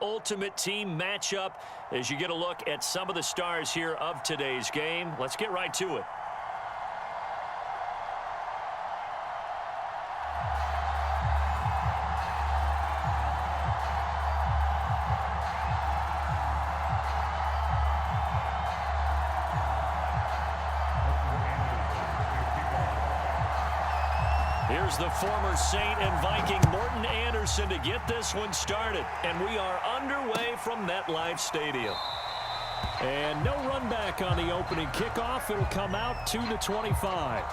ultimate team matchup as you get a look at some of the stars here of today's game. Let's get right to it. Here's the former Saint and Viking Morten Andersen to get this one started. And we are underway from MetLife Stadium. And no run back on the opening kickoff. It'll come out to the 25.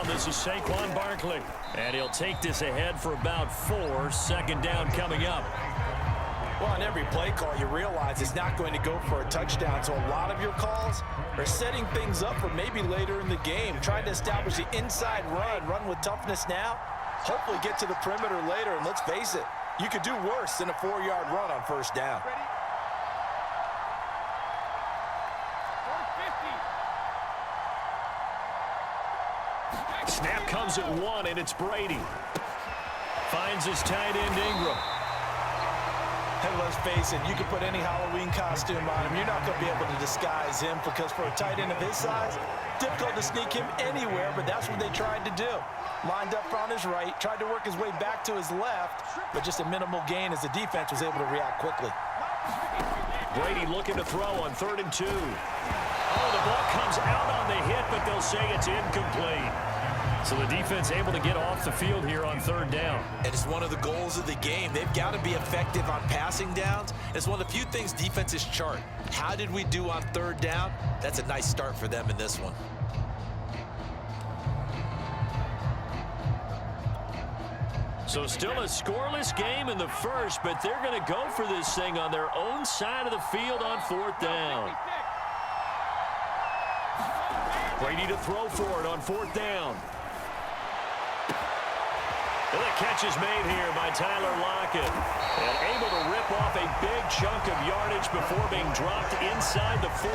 This is Saquon Barkley, and he'll take this ahead for about 4. Second down coming up. Well, on every play call, you realize it's not going to go for a touchdown, so a lot of your calls are setting things up for maybe later in the game, trying to establish the inside run with toughness now, hopefully get to the perimeter later, and let's face it, you could do worse than a 4-yard run on first down. Snap comes at 1, and it's Brady. Finds his tight end, Ingram. And let's face it, you can put any Halloween costume on him. You're not going to be able to disguise him because for a tight end of his size, difficult to sneak him anywhere, but that's what they tried to do. Lined up on his right, tried to work his way back to his left, but just a minimal gain as the defense was able to react quickly. Brady looking to throw on 3rd and 2. Oh, the ball comes out on the hit, but they'll say it's incomplete. So the defense able to get off the field here on 3rd down. And it's one of the goals of the game. They've got to be effective on passing downs. It's one of the few things defenses chart. How did we do on 3rd down? That's a nice start for them in this one. So still a scoreless game in the first, but they're going to go for this thing on their own side of the field on 4th down. Brady to throw for it on 4th down. And the catch is made here by Tyler Lockett. And able to rip off a big chunk of yardage before being dropped inside the 40.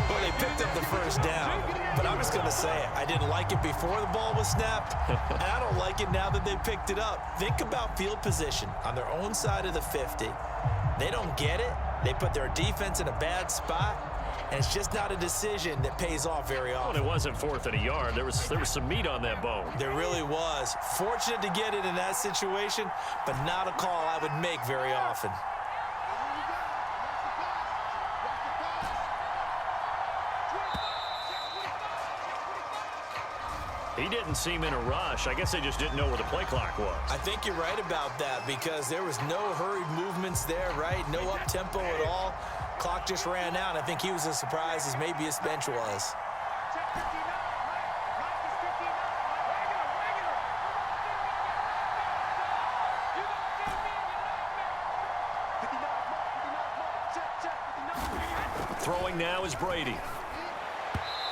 Well, they picked up the first down, but I'm just going to say it. I didn't like it before the ball was snapped, and I don't like it now that they picked it up. Think about field position on their own side of the 50. They don't get it. They put their defense in a bad spot. And it's just not a decision that pays off very often. Well, it wasn't 4th and a yard. There was some meat on that bone. There really was. Fortunate to get it in that situation, but not a call I would make very often. He didn't seem in a rush. I guess they just didn't know where the play clock was. I think you're right about that because there was no hurried movements there, right? No up-tempo at all. Clock just ran out. I think he was as surprised as maybe his bench was. Throwing now is Brady.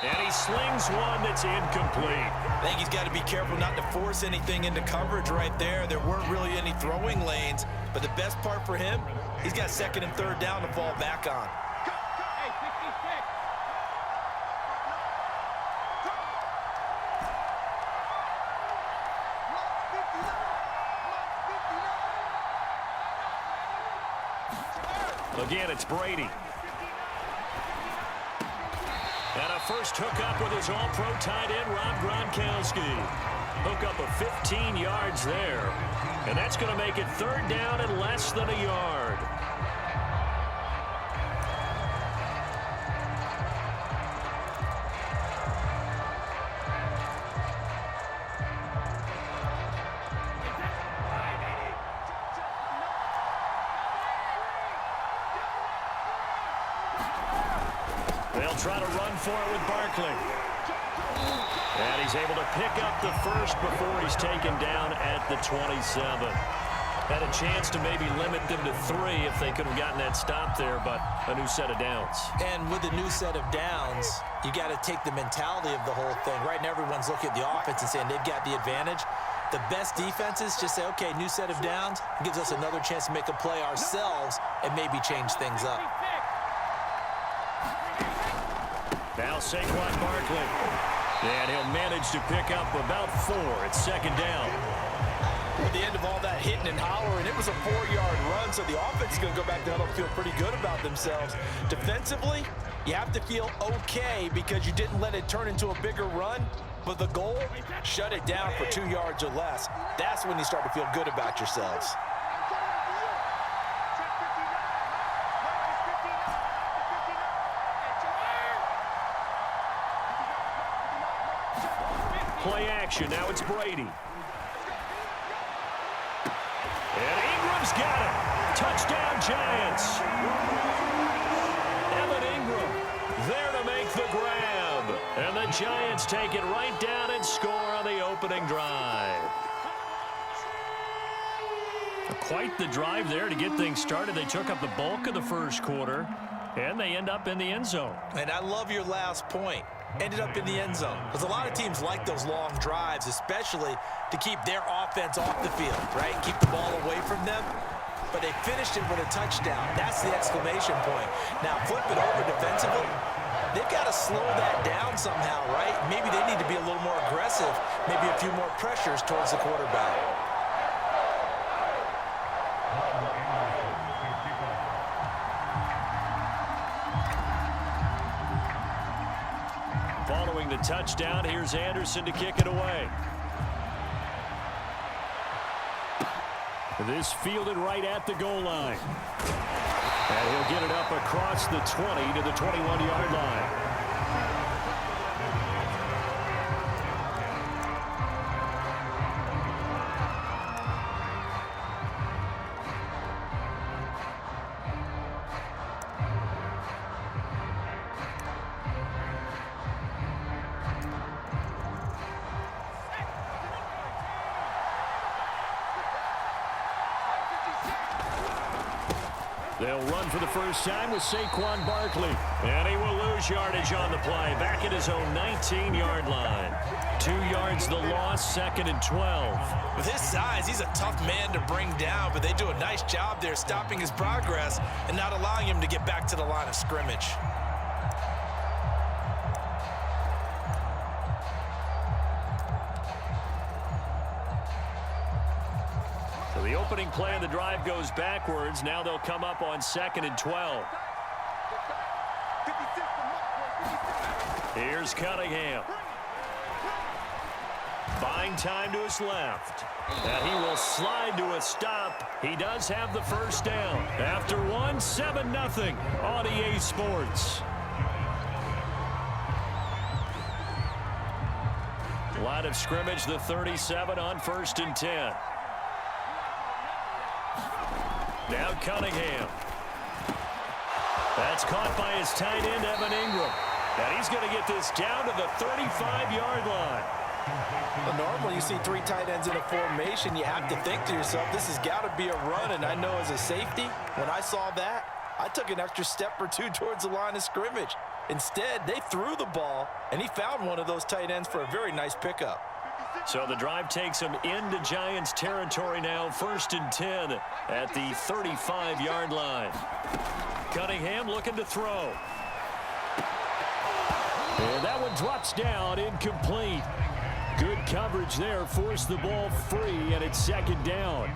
And he slings one that's incomplete. I think he's got to be careful not to force anything into coverage right there. There weren't really any throwing lanes, but the best part for him, he's got 2nd and 3rd down to fall back on. Again, it's Brady. And a first hookup with his all-pro tight end, Rob Gronkowski. Hook up of 15 yards there. And that's going to make it 3rd down and less than a yard. They'll try to run for it with Barkley. And he's able to pick up the first before he's taken down at the 27. Had a chance to maybe limit them to 3 if they could have gotten that stop there, but a new set of downs. And with a new set of downs, you got to take the mentality of the whole thing. Right now, everyone's looking at the offense and saying they've got the advantage. The best defenses just say, okay, new set of downs. It gives us another chance to make a play ourselves and maybe change things up. Now Saquon Barkley. And he'll manage to pick up about 4. It's second down. At the end of all that hitting and hollering, it was a 4-yard run, so the offense is going to go back to huddle and feel pretty good about themselves. Defensively, you have to feel okay because you didn't let it turn into a bigger run, but the goal, shut it down for 2 yards or less. That's when you start to feel good about yourselves. Play action. Now it's Brady. And Ingram's got it. Touchdown, Giants. Evan Ingram there to make the grab. And the Giants take it right down and score on the opening drive. Quite the drive there to get things started. They took up the bulk of the first quarter, and they end up in the end zone. And I love your last point. Ended up in the end zone. Because a lot of teams like those long drives, especially to keep their offense off the field, right? Keep the ball away from them. But they finished it with a touchdown. That's the exclamation point. Now, flip it over defensively. They've got to slow that down somehow, right? Maybe they need to be a little more aggressive. Maybe a few more pressures towards the quarterback. Following the touchdown, here's Anderson to kick it away. This fielded right at the goal line. And he'll get it up across the 20 to the 21-yard line. They'll run for the first time with Saquon Barkley. And he will lose yardage on the play. Back at his own 19-yard line. 2 yards the loss, second and 12. With his size, he's a tough man to bring down, but they do a nice job there stopping his progress and not allowing him to get back to the line of scrimmage. So the opening play of the drive goes backwards. Now they'll come up on second and 12. Here's Cunningham. Buying time to his left. And he will slide to a stop. He does have the first down. After 7-0 on EA Sports. Line of scrimmage, the 37 on 1st and 10. Now Cunningham. That's caught by his tight end, Evan Ingram. And he's going to get this down to the 35-yard line. Well, normally you see 3 tight ends in a formation. You have to think to yourself, this has got to be a run. And I know as a safety, when I saw that, I took an extra step or 2 towards the line of scrimmage. Instead, they threw the ball, and he found one of those tight ends for a very nice pickup. So the drive takes him into Giants territory now. 1st and 10 at the 35-yard line. Cunningham looking to throw. And that one drops down, incomplete. Good coverage there, forced the ball free, and it's second down.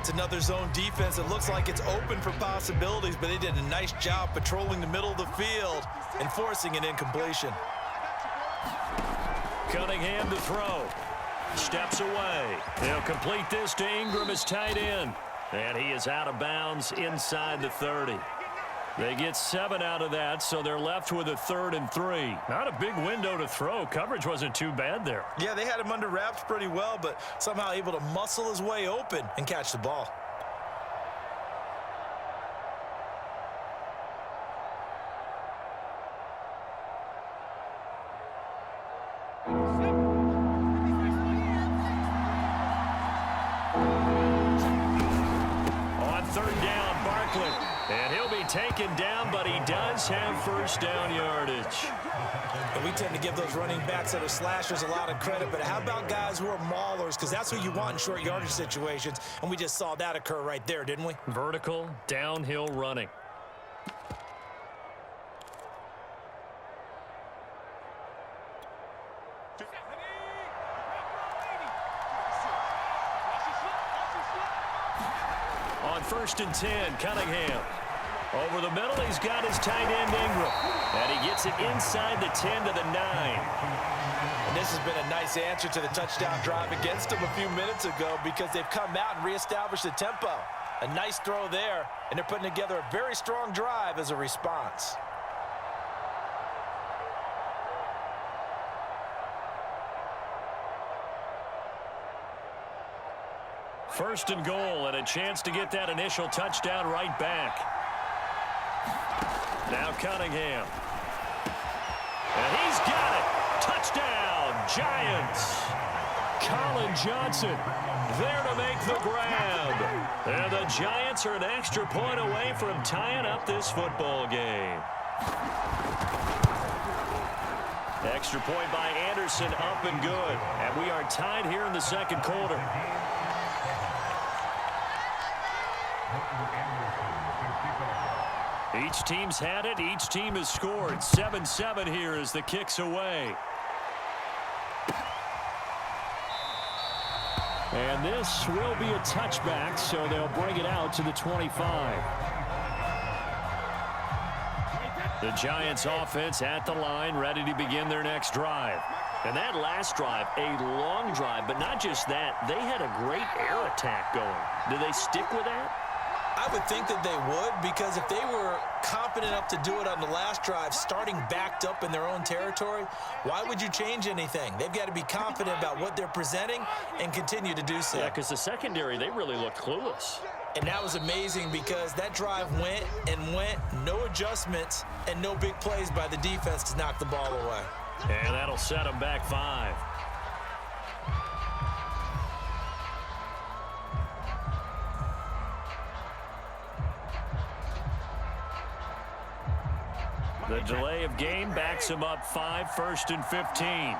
It's another zone defense. It looks like it's open for possibilities, but they did a nice job patrolling the middle of the field and forcing an incompletion. Cunningham to throw. Steps away. They'll complete this to Ingram as tight end. And he is out of bounds inside the 30. They get 7 out of that, so they're left with a 3rd and 3. Not a big window to throw. Coverage wasn't too bad there. Yeah, they had him under wraps pretty well, but somehow able to muscle his way open and catch the ball. quickly. And he'll be taken down, but he does have first down yardage. And we tend to give those running backs that are slashers a lot of credit, but how about guys who are maulers? Because that's who you want in short yardage situations, and we just saw that occur right there, didn't we? Vertical, downhill running. On 1st and 10, Cunningham. Over the middle, he's got his tight end Ingram. And he gets it inside the 10 to the 9. And this has been a nice answer to the touchdown drive against them a few minutes ago because they've come out and reestablished the tempo. A nice throw there, and they're putting together a very strong drive as a response. First and goal, and a chance to get that initial touchdown right back. Now Cunningham. And he's got it. Touchdown, Giants. Colin Johnson there to make the grab. And the Giants are an extra point away from tying up this football game. Extra point by Anderson, up and good. And we are tied here in the second quarter. Each team's had it. Each team has scored. 7-7 here as the kick's away. And this will be a touchback, so they'll bring it out to the 25. The Giants offense at the line, ready to begin their next drive. And that last drive, a long drive, but not just that. They had a great air attack going. Do they stick with that? I would think that they would, because if they were confident enough to do it on the last drive, starting backed up in their own territory, why would you change anything? They've got to be confident about what they're presenting and continue to do so. Yeah, because the secondary, they really looked clueless. And that was amazing because that drive went and went, no adjustments, and no big plays by the defense to knock the ball away. And that'll set them back 5. The delay of game backs him up 5, 1st and 15.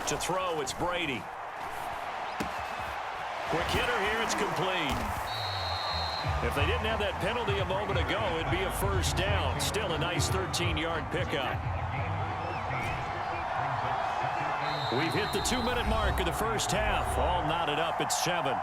To throw, it's Brady. Quick hitter here, it's complete. If they didn't have that penalty a moment ago, it'd be a first down. Still a nice 13-yard pickup. We've hit the 2-minute mark of the first half. All knotted up at 7.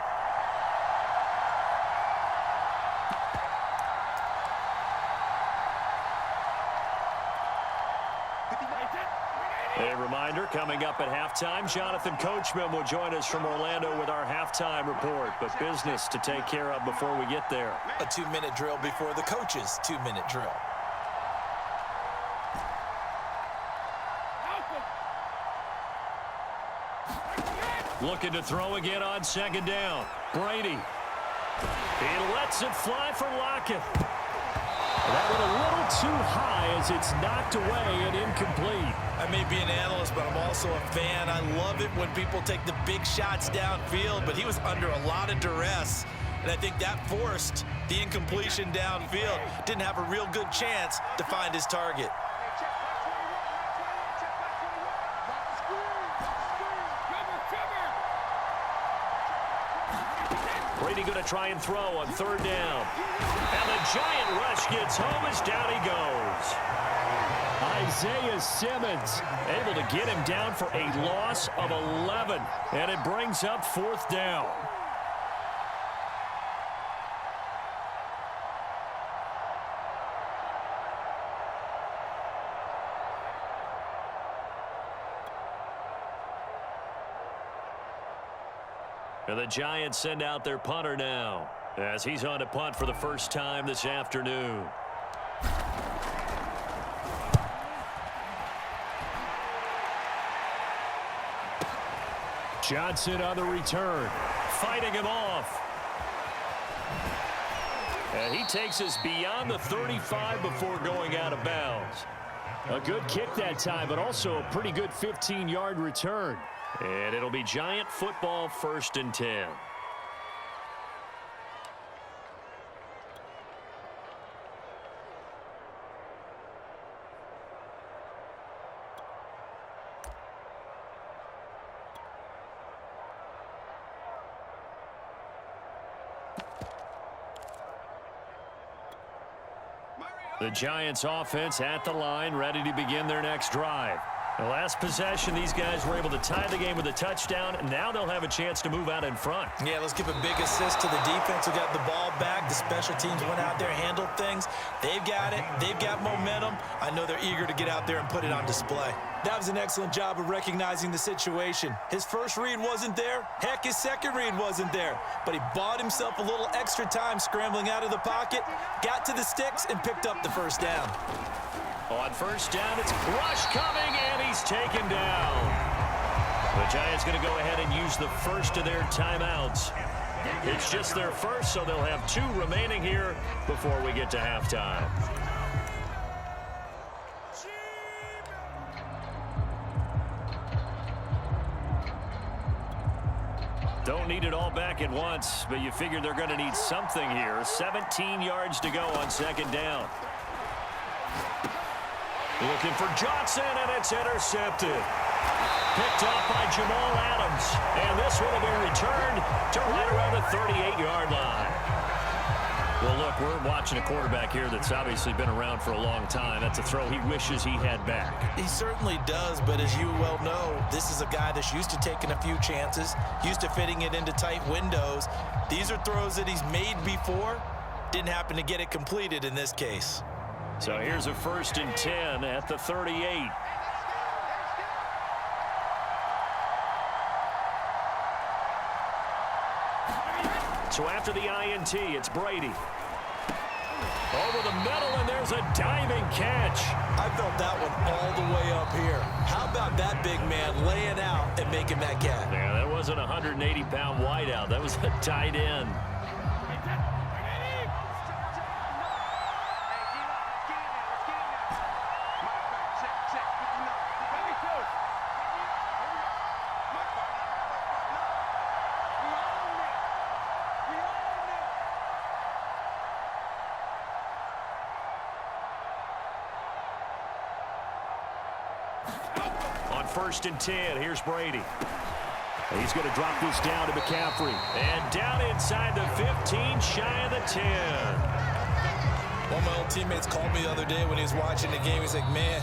A reminder, coming up at halftime, Jonathan Coachman will join us from Orlando with our halftime report, but business to take care of before we get there. A 2-minute drill before the coach's 2-minute drill. Looking to throw again on 2nd down. Brady. He lets it fly for Lockett. That went a little too high as it's knocked away and incomplete. I may be an analyst, but I'm also a fan. I love it when people take the big shots downfield, but he was under a lot of duress, and I think that forced the incompletion downfield. Didn't have a real good chance to find his target. Brady going to try and throw on 3rd down. And the giant rush gets home as down he goes. Isaiah Simmons able to get him down for a loss of 11. And it brings up 4th down. And the Giants send out their punter now as he's on to punt for the first time this afternoon. Johnson on the return, fighting him off. And he takes us beyond the 35 before going out of bounds. A good kick that time, but also a pretty good 15-yard return. And it'll be Giant football, 1st and 10. The Giants offense at the line, ready to begin their next drive. The last possession, these guys were able to tie the game with a touchdown, and now they'll have a chance to move out in front. Yeah, let's give a big assist to the defense who got the ball back. The special teams went out there, handled things. They've got it. They've got momentum. I know they're eager to get out there and put it on display. That was an excellent job of recognizing the situation. His first read wasn't there. Heck, his second read wasn't there. But he bought himself a little extra time scrambling out of the pocket, got to the sticks, and picked up the first down. On first down, it's rush coming, and he's taken down. The Giants going to go ahead and use the first of their timeouts. It's just their first, so they'll have 2 remaining here before we get to halftime. Don't need it all back at once, but you figure they're going to need something here. 17 yards to go on 2nd down. Looking for Johnson, and it's intercepted. Picked off by Jamal Adams. And this one will be returned to right around the 38-yard line. Well, look, we're watching a quarterback here that's obviously been around for a long time. That's a throw he wishes he had back. He certainly does, but as you well know, this is a guy that's used to taking a few chances, used to fitting it into tight windows. These are throws that he's made before. Didn't happen to get it completed in this case. So here's a 1st and 10 at the 38. So after the INT, it's Brady. Over the middle, and there's a diving catch. I felt that one all the way up here. How about that big man laying out and making that catch? Yeah, that wasn't a 180-pound wideout. That was a tight end. On 1st and 10, here's Brady. He's going to drop this down to McCaffrey. And down inside the 15, shy of the 10. One of my old teammates called me the other day when he was watching the game. He's like, man,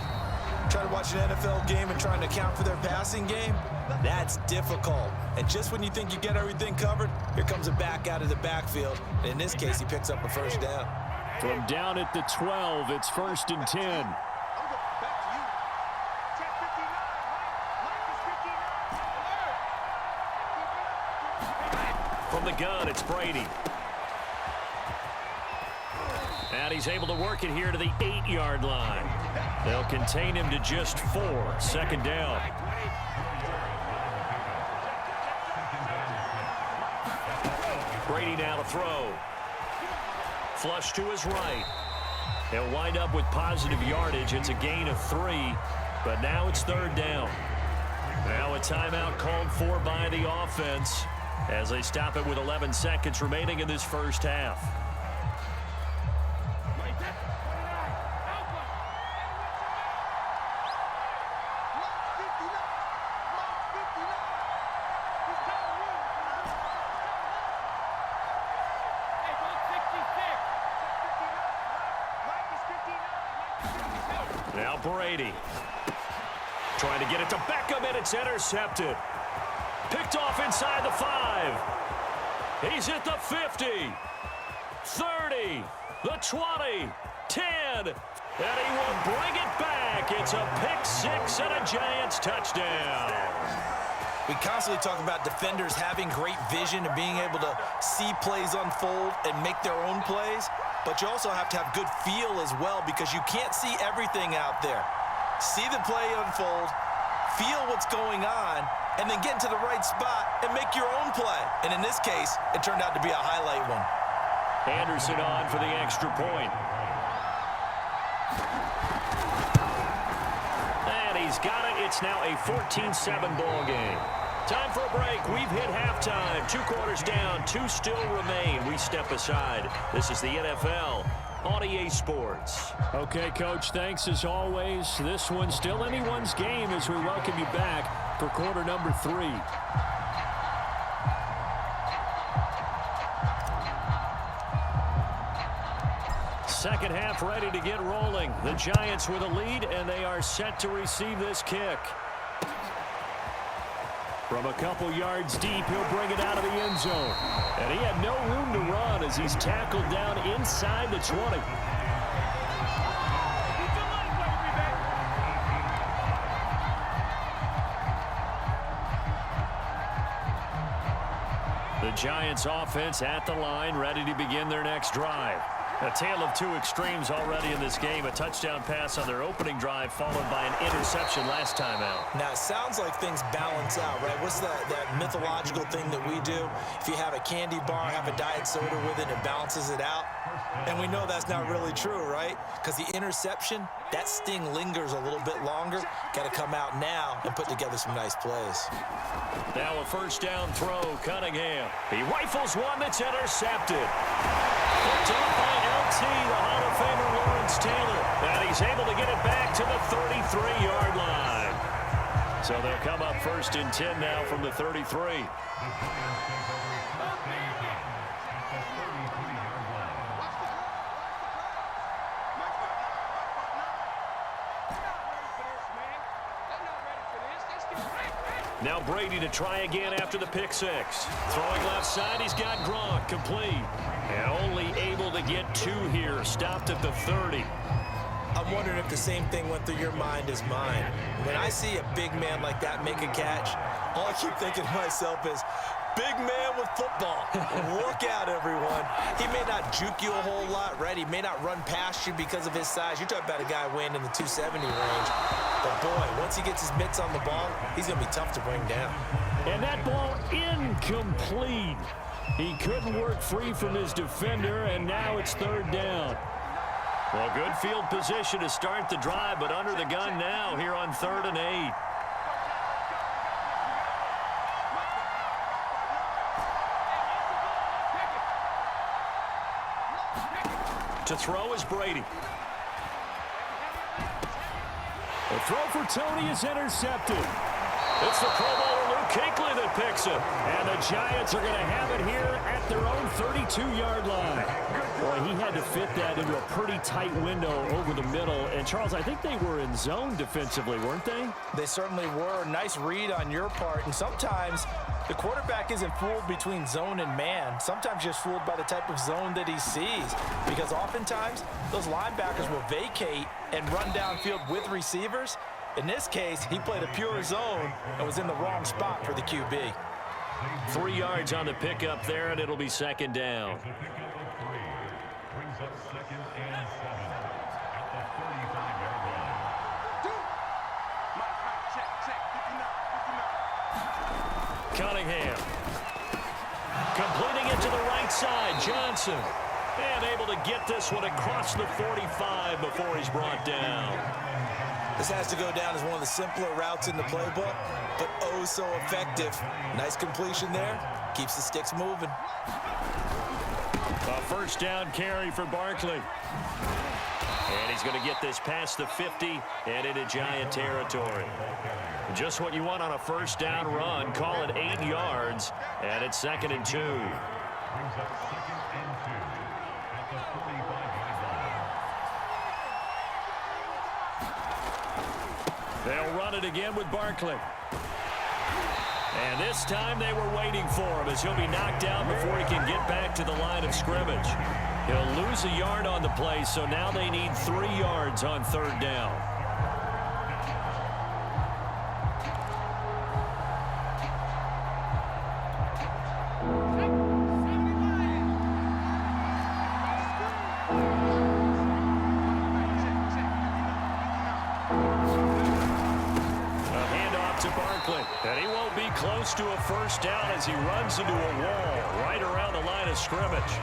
trying to watch an NFL game and trying to account for their passing game, that's difficult. And just when you think you get everything covered, here comes a back out of the backfield. And in this case, he picks up a first down. From down at the 12, it's 1st and 10. From the gun, it's Brady. And he's able to work it here to the 8-yard line. They'll contain him to just 4. 2nd down. Brady now to throw. Flush to his right. He'll wind up with positive yardage. It's a gain of 3, but now it's 3rd down. Now a timeout called for by the offense as they stop it with 11 seconds remaining in this first half. Now Brady trying to get it to Beckham, and it's intercepted. Picked off inside the 5. He's at the 50, 30, the 20, 10, and he will bring it back. It's a pick 6 and a Giants touchdown. We constantly talk about defenders having great vision and being able to see plays unfold and make their own plays, but you also have to have good feel as well because you can't see everything out there. See the play unfold, feel what's going on, and then get into the right spot and make your own play. And in this case, it turned out to be a highlight one. Anderson on for the extra point. And he's got it. It's now a 14-7 ball game. Time for a break. We've hit halftime. 2 quarters down. 2 still remain. We step aside. This is the NFL on EA Sports. Okay, Coach, thanks as always. This one's still anyone's game as we welcome you back for quarter number 3. Second half ready to get rolling. The Giants with a lead, and they are set to receive this kick. From a couple yards deep, he'll bring it out of the end zone. And he had no room to run as he's tackled down inside the 20. The Giants offense at the line, ready to begin their next drive. A tale of 2 extremes already in this game. A touchdown pass on their opening drive, followed by an interception last time out. Now, it sounds like things balance out, right? What's that mythological thing that we do? If you have a candy bar, have a diet soda with it, it balances it out. And we know that's not really true, right? Because the interception, that sting lingers a little bit longer. Got to come out now and put together some nice plays. Now a first down throw, Cunningham. He rifles one that's intercepted. Picked up by LT, the Hall of Famer Lawrence Taylor. And he's able to get it back to the 33-yard line. So they'll come up first and 10 now from the 33. Now Brady to try again after the pick 6. Throwing left side, he's got Gronk, complete. And only able to get 2 here, stopped at the 30. I'm wondering if the same thing went through your mind as mine. When I see a big man like that make a catch, all I keep thinking to myself is, big man with football. Look out, everyone. He may not juke you a whole lot, right? He may not run past you because of his size. You're talking about a guy weighing in the 270 range. But, boy, once he gets his mitts on the ball, he's going to be tough to bring down. And that ball incomplete. He couldn't work free from his defender, and now it's 3rd down. Well, good field position to start the drive, but under the gun now here on 3rd and 8. To throw is Brady. The throw for Tony is intercepted. It's the Pro Bowler Luke Kuechly that picks it. And the Giants are going to have it here at their own 32-yard line. Boy, he had to fit that into a pretty tight window over the middle. And, Charles, I think they were in zone defensively, weren't they? They certainly were. Nice read on your part. And sometimes the quarterback isn't fooled between zone and man. Sometimes just fooled by the type of zone that he sees. Because oftentimes, those linebackers will vacate and run downfield with receivers. In this case, he played a pure zone and was in the wrong spot for the QB. 3 yards on the pickup there, and it'll be 2nd down. Cunningham. Completing it to the right side, Johnson. And able to get this one across the 45 before he's brought down. This has to go down as one of the simpler routes in the playbook, but oh so effective. Nice completion there. Keeps the sticks moving. A first down carry for Barkley. And he's going to get this past the 50 and into Giant territory. Just what you want on a first down run. Call it 8 yards, and it's 2nd and 2. They'll run it again with Barkley. And this time they were waiting for him as he'll be knocked down before he can get back to the line of scrimmage. He'll lose a yard on the play, so now they need 3 yards on 3rd down. And he won't be close to a first down as he runs into a wall right around the line of scrimmage.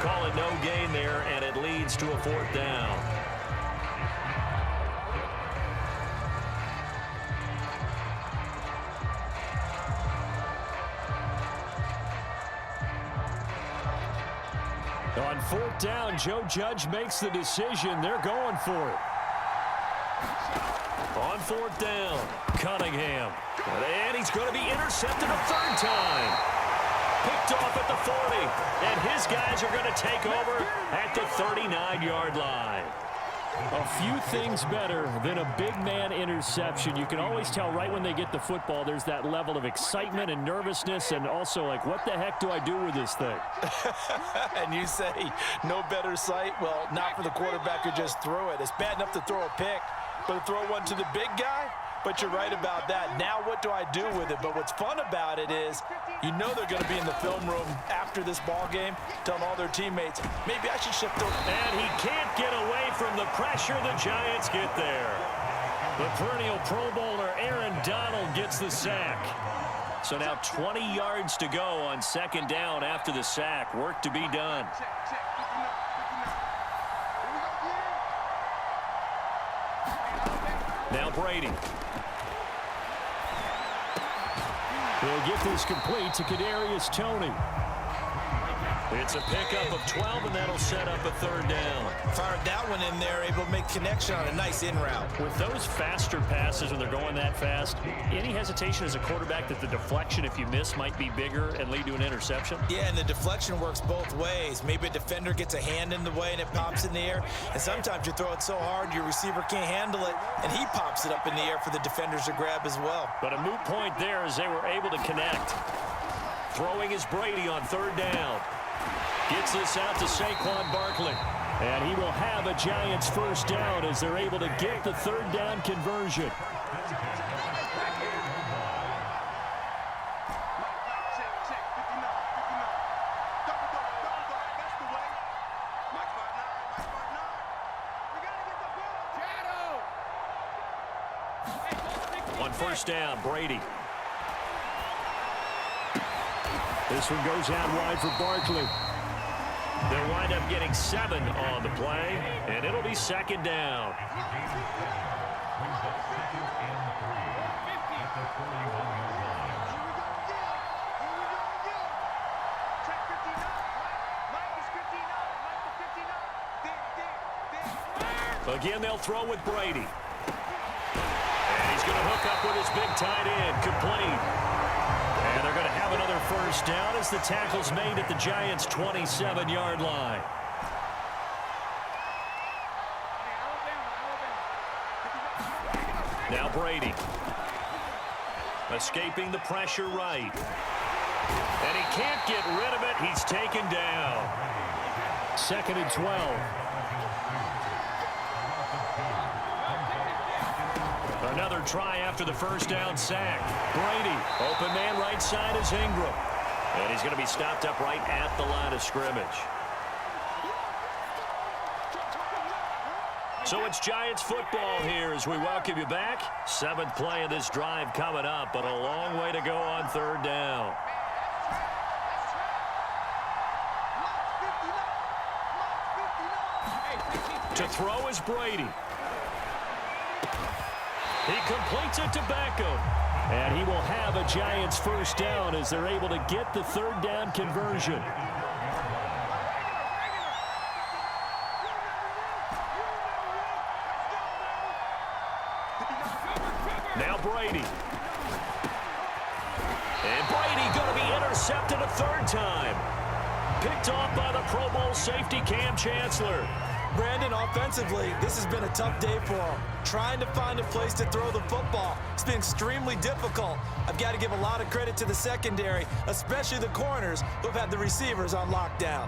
call it no gain there, and it leads to a 4th down. On 4th down, Joe Judge makes the decision. They're going for it. On 4th down, Cunningham. And he's going to be intercepted a 3rd time. Picked off at the 40. And his guys are going to take over at the 39-yard line. A few things better than a big man interception. You can always tell right when they get the football, there's that level of excitement and nervousness, and also like, what the heck do I do with this thing? And you say no better sight? Well, not for the quarterback who just threw it. It's bad enough to throw a pick, but to throw one to the big guy? But you're right about that. Now what do I do with it? But what's fun about it is you know they're going to be in the film room after this ball game telling all their teammates, maybe I should shift over. And he can't get away from the pressure. The Giants get there. The perennial Pro Bowler Aaron Donald gets the sack. So now 20 yards to go on 2nd down after the sack. Work to be done. Now Brady. He'll get this complete to Kadarius Toney. It's a pickup of 12, and that'll set up a 3rd down. Fired that one in there, able to make connection on a nice in route. With those faster passes when they're going that fast, any hesitation as a quarterback that the deflection, if you miss, might be bigger and lead to an interception? Yeah, and the deflection works both ways. Maybe a defender gets a hand in the way and it pops in the air. And sometimes you throw it so hard your receiver can't handle it, and he pops it up in the air for the defenders to grab as well. But a moot point there as they were able to connect. Throwing is Brady on 3rd down. Gets this out to Saquon Barkley. And he will have a Giants 1st down as they're able to get the 3rd down conversion. On 1st down, Brady. This one goes out wide for Barkley. They'll wind up getting 7 on the play, and it'll be 2nd down. Again, they'll throw with Brady. And he's going to hook up with his big tight end, complete. And they're going to have another 1st down as the tackle's made at the Giants' 27-yard line. Now Brady. Escaping the pressure right. And he can't get rid of it. He's taken down. 2nd and 12. Another try after the 1st down sack. Brady, open man right side is Ingram. And he's going to be stopped up right at the line of scrimmage. So it's Giants football here as we welcome you back. 7th play of this drive coming up, but a long way to go on 3rd down. To throw is Brady. He completes it to Beckham. And he will have a Giants 1st down as they're able to get the 3rd down conversion. Now Brady. And Brady going to be intercepted a 3rd time. Picked off by the Pro Bowl safety Cam Chancellor. Brandon, offensively, this has been a tough day for him. Trying to find a place to throw the football. It's been extremely difficult. I've got to give a lot of credit to the secondary, especially the corners who've had the receivers on lockdown.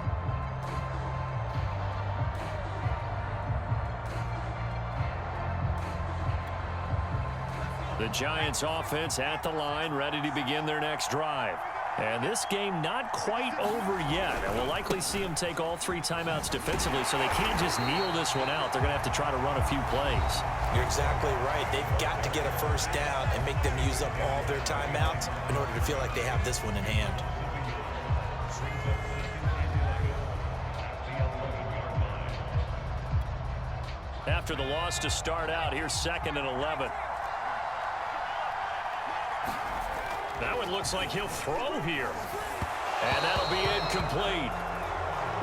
The Giants offense at the line, ready to begin their next drive. And this game not quite over yet. And we'll likely see them take all 3 timeouts defensively, so they can't just kneel this one out. They're going to have to try to run a few plays. You're exactly right. They've got to get a 1st down and make them use up all their timeouts in order to feel like they have this one in hand. after the loss to start out. Here's 2nd and 11. That one looks like he'll throw here. And that'll be incomplete.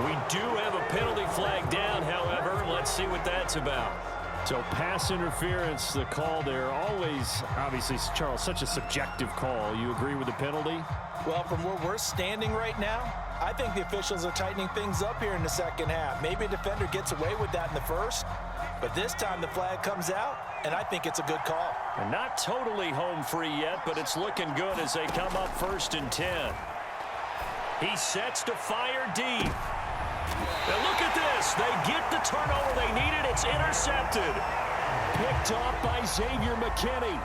We do have a penalty flag down, however. Let's see what that's about. So pass interference, the call there. Always, obviously, Charles, such a subjective call. You agree with the penalty? Well, from where we're standing right now, I think the officials are tightening things up here in the second half. Maybe a defender gets away with that in the first, but this time the flag comes out, and I think it's a good call. And not totally home free yet, but it's looking good as they come up 1st and 10. He sets to fire deep. Now look at this. They get the turnover they needed. It's intercepted. Picked off by Xavier McKinney.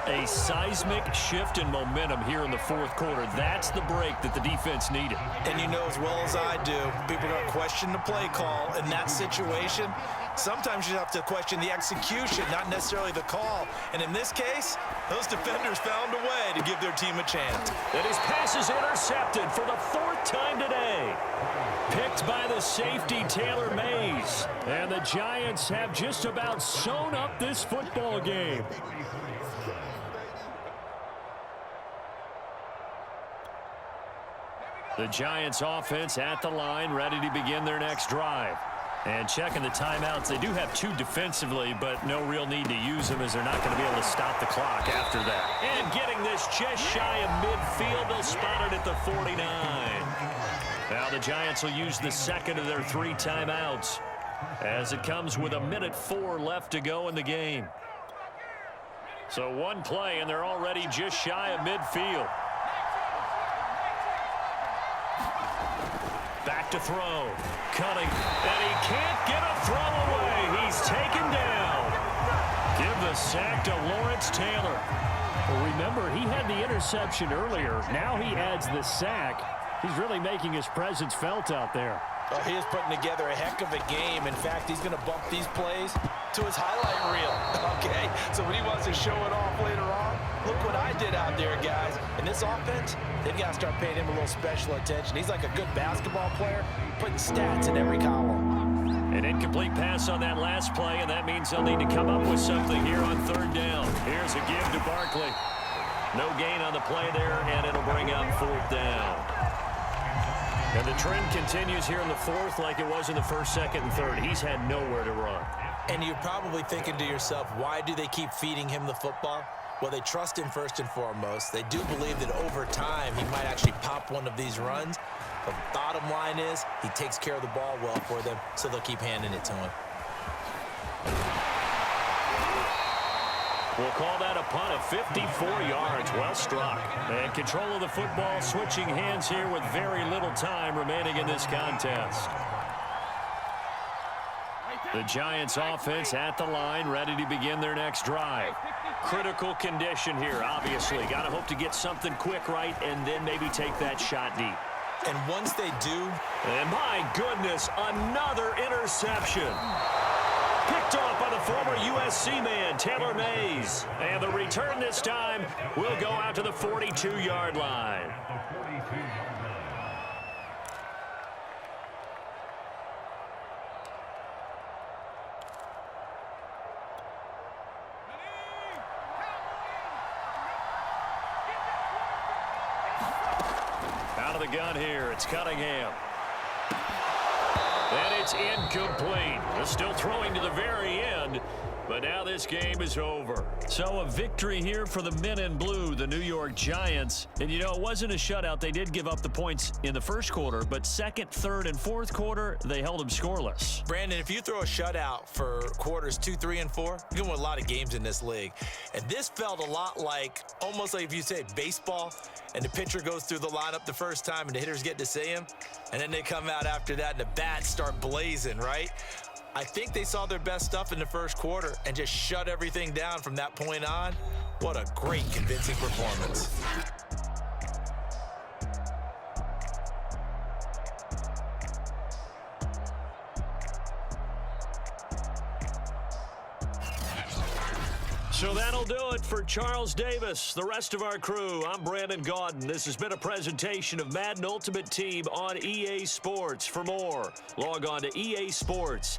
A seismic shift in momentum here in the 4th quarter. That's the break that the defense needed. And you know as well as I do, people are going to question the play call in that situation. Sometimes you have to question the execution, not necessarily the call. And in this case, those defenders found a way to give their team a chance. And his pass is intercepted for the 4th time today. Picked by the safety, Taylor Mays. And the Giants have just about sewn up this football game. The Giants offense at the line, ready to begin their next drive. And checking the timeouts, they do have 2 defensively, but no real need to use them as they're not going to be able to stop the clock after that. And getting this just shy of midfield, they'll spot it at the 49. Now the Giants will use the 2nd of their 3 timeouts as it comes with 1:04 left to go in the game. So 1 play, and they're already just shy of midfield. Back to throw. Cutting. And he can't get a throw away. He's taken down. Give the sack to Lawrence Taylor. Well, remember, he had the interception earlier. Now he adds the sack. He's really making his presence felt out there. Oh, he is putting together a heck of a game. In fact, he's going to bump these plays to his highlight reel. Okay, so when he wants to show it off later on, look what I did out there, guys. In this offense, they've got to start paying him a little special attention. He's like a good basketball player, putting stats in every column. An incomplete pass on that last play, and that means they'll need to come up with something here on 3rd down. Here's a give to Barkley. No gain on the play there, and it'll bring up 4th down. And the trend continues here in the 4th like it was in the 1st, 2nd, and 3rd. He's had nowhere to run. And you're probably thinking to yourself, why do they keep feeding him the football? Well, they trust him first and foremost. They do believe that over time he might actually pop one of these runs. The bottom line is he takes care of the ball well for them, so they'll keep handing it to him. We'll call that a punt of 54 yards. Well struck. And control of the football switching hands here with very little time remaining in this contest. The Giants offense at the line, ready to begin their next drive. Critical condition here, obviously. Got to hope to get something quick right and then maybe take that shot deep. And once they do... And my goodness, another interception. Picked off by the former USC man, Taylor Mays. And the return this time will go out to the 42-yard line. Out of the gun here, it's Cunningham. And it's incomplete. They're still throwing to the very end, but now this game is over. So a victory here for the men in blue, the New York Giants. And, you know, it wasn't a shutout. They did give up the points in the 1st quarter, but 2nd, 3rd, and 4th quarter, they held them scoreless. Brandon, if you throw a shutout for quarters 2, 3, and 4, you're going to win a lot of games in this league. And this felt a lot like, almost like if you say baseball, and the pitcher goes through the lineup the first time and the hitters get to see him, and then they come out after that and the bats start blazing, right? I think they saw their best stuff in the 1st quarter and just shut everything down from that point on. What a great, convincing performance. So that'll do it for Charles Davis, the rest of our crew. I'm Brandon Gaudin. This has been a presentation of Madden Ultimate Team on EA Sports. For more, log on to easports.com.